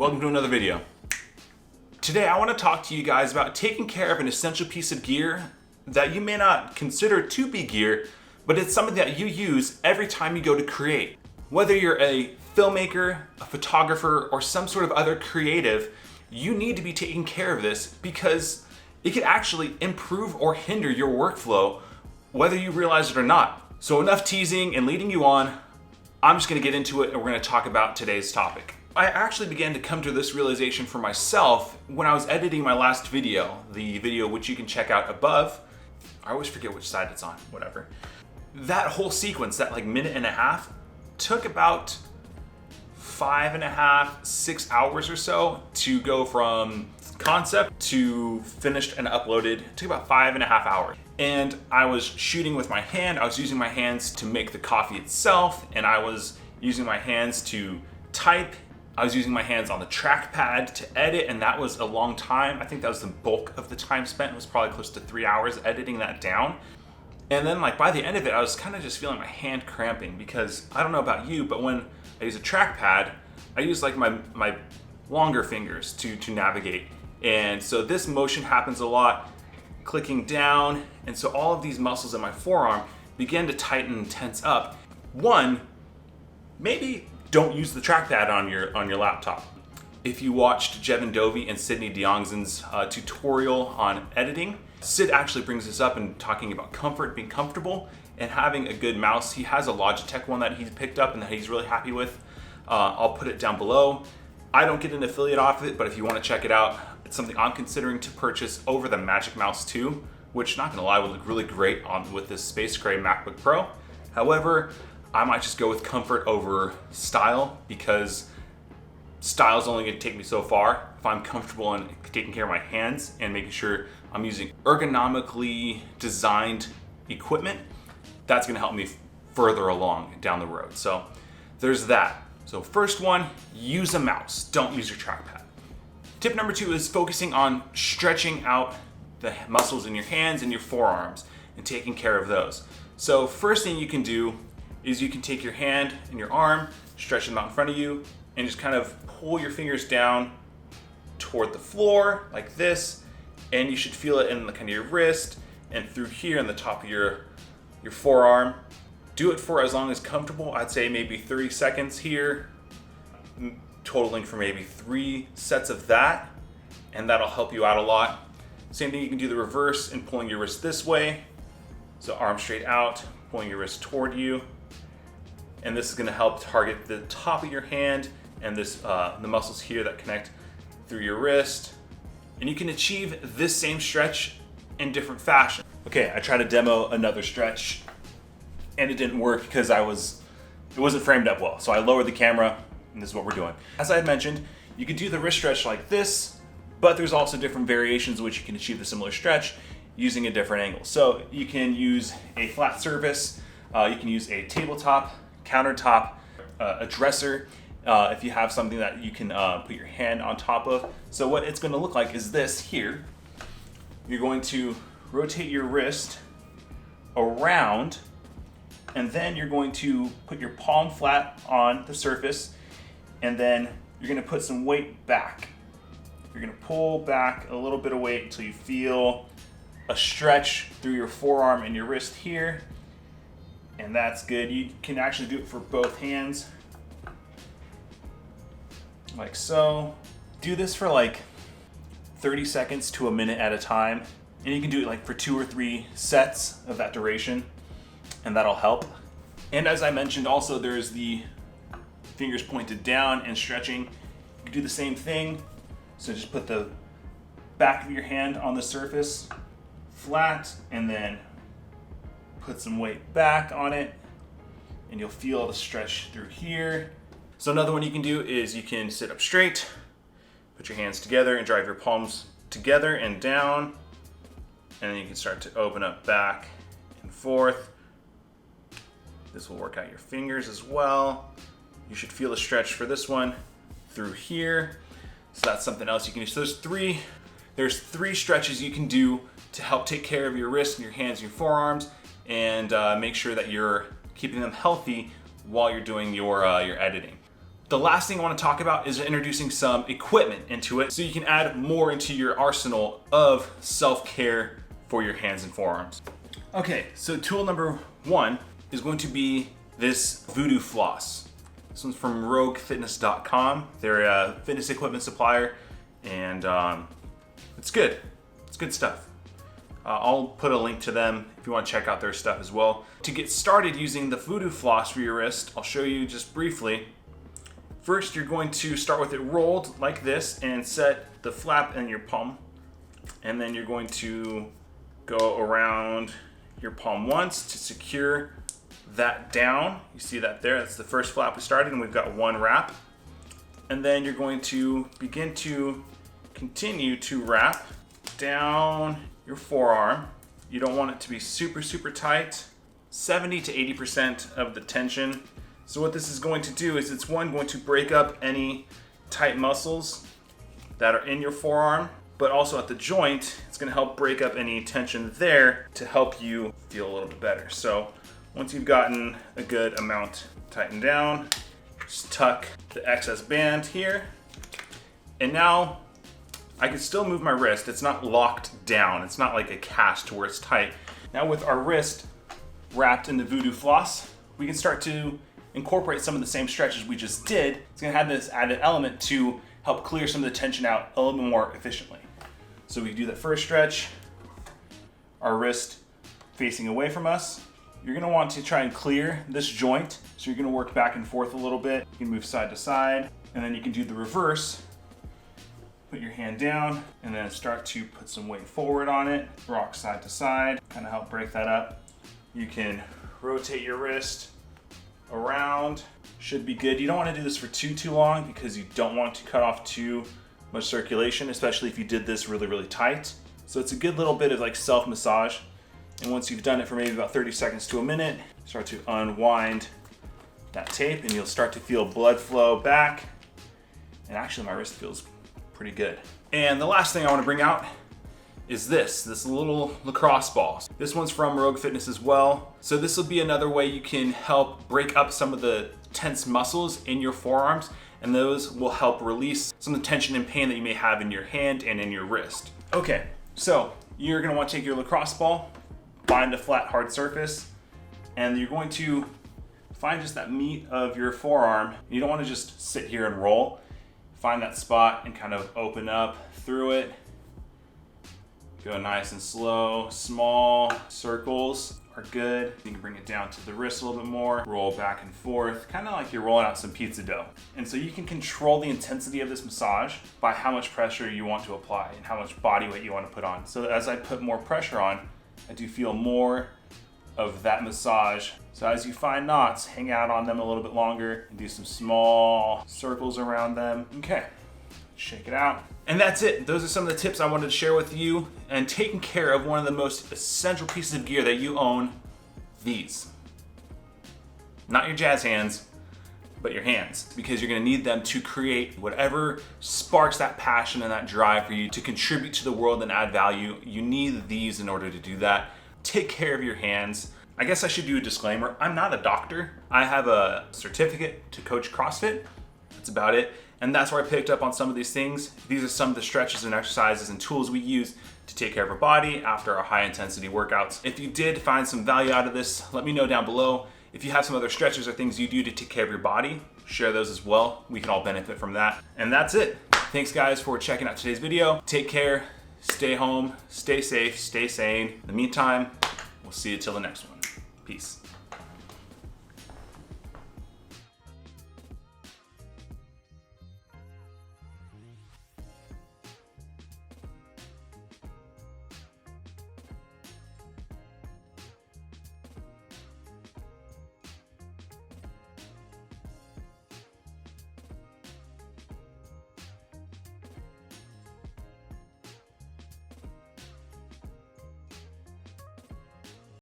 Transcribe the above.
Welcome to another video. Today I want to talk to you guys about taking care of an essential piece of gear that you may not consider to be gear, but it's something that you use every time you go to create. Whether you're a filmmaker, a photographer, or some sort of other creative, you need to be taking care of this because it could actually improve or hinder your workflow, whether you realize it or not. So enough teasing and leading you on. I'm just going to get into it and we're going to talk about today's topic. I actually began to come to this realization for myself when I was editing my last video, the video which you can check out above. I always forget which side it's on, whatever. That whole sequence, that like minute and a half, took about 5.5, 6 hours or so to go from concept to finished and uploaded. It took about 5.5 hours. And I was shooting with my hand. I was using my hands to make the coffee itself, and I was using my hands to type. I was using my hands on the trackpad to edit, and that was a long time. I think that was the bulk of the time spent. It was probably close to 3 hours editing that down. And then like by the end of it, I was kind of just feeling my hand cramping because I don't know about you, but when I use a trackpad, I use like my longer fingers to navigate. And so this motion happens a lot, clicking down. And so all of these muscles in my forearm begin to tighten and tense up. One, maybe don't use the trackpad on your laptop. If you watched Jevin Dovey and Sydney DeYoungson's tutorial on editing, Sid actually brings this up and talking about comfort, being comfortable, and having a good mouse. He has a Logitech one that he's picked up and that he's really happy with. I'll put it down below. I don't get an affiliate off of it, but if you want to check it out, it's something I'm considering to purchase over the Magic Mouse 2, which, not gonna lie, would look really great with this Space Gray MacBook Pro. However, I might just go with comfort over style because style is only gonna take me so far. If I'm comfortable in taking care of my hands and making sure I'm using ergonomically designed equipment, that's gonna help me further along down the road. So there's that. So first one, use a mouse, don't use your trackpad. Tip number 2 is focusing on stretching out the muscles in your hands and your forearms and taking care of those. So first thing you can do is you can take your hand and your arm, stretch them out in front of you, and just kind of pull your fingers down toward the floor like this, and you should feel it in the kind of your wrist and through here in the top of your forearm. Do it for as long as comfortable. I'd say maybe 30 seconds here, totaling for maybe 3 sets of that, and that'll help you out a lot. Same thing, you can do the reverse and pulling your wrist this way. So arm straight out, pulling your wrist toward you. And this is gonna help target the top of your hand and this the muscles here that connect through your wrist. And you can achieve this same stretch in different fashion. Okay, I tried to demo another stretch and it didn't work because it wasn't framed up well. So I lowered the camera and this is what we're doing. As I had mentioned, you could do the wrist stretch like this, but there's also different variations in which you can achieve the similar stretch using a different angle. So you can use a flat surface, you can use a tabletop, countertop, a dresser, if you have something that you can put your hand on top of. So what it's gonna look like is this here. You're going to rotate your wrist around, and then you're going to put your palm flat on the surface, and then you're gonna put some weight back. You're gonna pull back a little bit of weight until you feel a stretch through your forearm and your wrist here. And that's good. You can actually do it for both hands, like so. Do this for like 30 seconds to a minute at a time. And you can do it like for 2 or 3 sets of that duration, and that'll help. And as I mentioned also, there's the fingers pointed down and stretching. You can do the same thing. So just put the back of your hand on the surface flat and then put some weight back on it and you'll feel the stretch through here. So another one you can do is you can sit up straight, put your hands together and drive your palms together and down, and then you can start to open up back and forth. This will work out your fingers as well. You should feel the stretch for this one through here. So that's something else you can do. So there's three stretches you can do to help take care of your wrists and your hands and your forearms, and make sure that you're keeping them healthy while you're doing your editing. The last thing I want to talk about is introducing some equipment into it so you can add more into your arsenal of self-care for your hands and forearms. Okay, so tool number 1 is going to be this VOODOO floss. This one's from roguefitness.com. They're a fitness equipment supplier, and it's good. It's good stuff. I'll put a link to them if you want to check out their stuff as well. To get started using the VOODOO floss for your wrist, I'll show you just briefly. First, you're going to start with it rolled like this and set the flap in your palm. And then you're going to go around your palm once to secure that down. You see that there? That's the first flap we started, and we've got 1 wrap. And then you're going to begin to continue to wrap down your forearm. You don't want it to be super, super tight. 70 to 80% of the tension. So what this is going to do is it's going to break up any tight muscles that are in your forearm, but also at the joint, it's going to help break up any tension there to help you feel a little bit better. So once you've gotten a good amount tightened down, just tuck the excess band here. And now I can still move my wrist. It's not locked down. It's not like a cast to where it's tight. Now with our wrist wrapped in the VOODOO floss, we can start to incorporate some of the same stretches we just did. It's gonna have this added element to help clear some of the tension out a little bit more efficiently. So we do the first stretch, our wrist facing away from us. You're gonna want to try and clear this joint. So you're gonna work back and forth a little bit. You can move side to side, and then you can do the reverse. Put your hand down, and then start to put some weight forward on it. Rock side to side, kind of help break that up. You can rotate your wrist around, should be good. You don't want to do this for too long because you don't want to cut off too much circulation, especially if you did this really, really tight. So it's a good little bit of like self-massage. And once you've done it for maybe about 30 seconds to a minute, start to unwind that tape and you'll start to feel blood flow back. And actually my wrist feels pretty good. And the last thing I want to bring out is this little lacrosse ball. This one's from Rogue Fitness as well. So this will be another way you can help break up some of the tense muscles in your forearms, and those will help release some of the tension and pain that you may have in your hand and in your wrist. Okay, so you're gonna want to take your lacrosse ball, find a flat, hard surface, and you're going to find just that meat of your forearm. You don't want to just sit here and roll. Find that spot and kind of open up through it. Go nice and slow. Small circles are good. You can bring it down to the wrist a little bit more. Roll back and forth, kind of like you're rolling out some pizza dough. And so you can control the intensity of this massage by how much pressure you want to apply and how much body weight you want to put on. So as I put more pressure on, I do feel more of that massage. So as you find knots, hang out on them a little bit longer and do some small circles around them. Okay, shake it out. And that's it. Those are some of the tips I wanted to share with you, and taking care of one of the most essential pieces of gear that you own, these. Not your jazz hands, but your hands, because you're gonna need them to create whatever sparks that passion and that drive for you to contribute to the world and add value. You need these in order to do that. Take care of your hands. I guess I should do a disclaimer. I'm not a doctor. I have a certificate to coach CrossFit. That's about it. And that's where I picked up on some of these things. These are some of the stretches and exercises and tools we use to take care of our body after our high intensity workouts. If you did find some value out of this, let me know down below. If you have some other stretches or things you do to take care of your body, share those as well. We can all benefit from that. And that's it. Thanks guys for checking out today's video. Take care, stay home, stay safe, stay sane. In the meantime, we'll see you till the next one. Peace.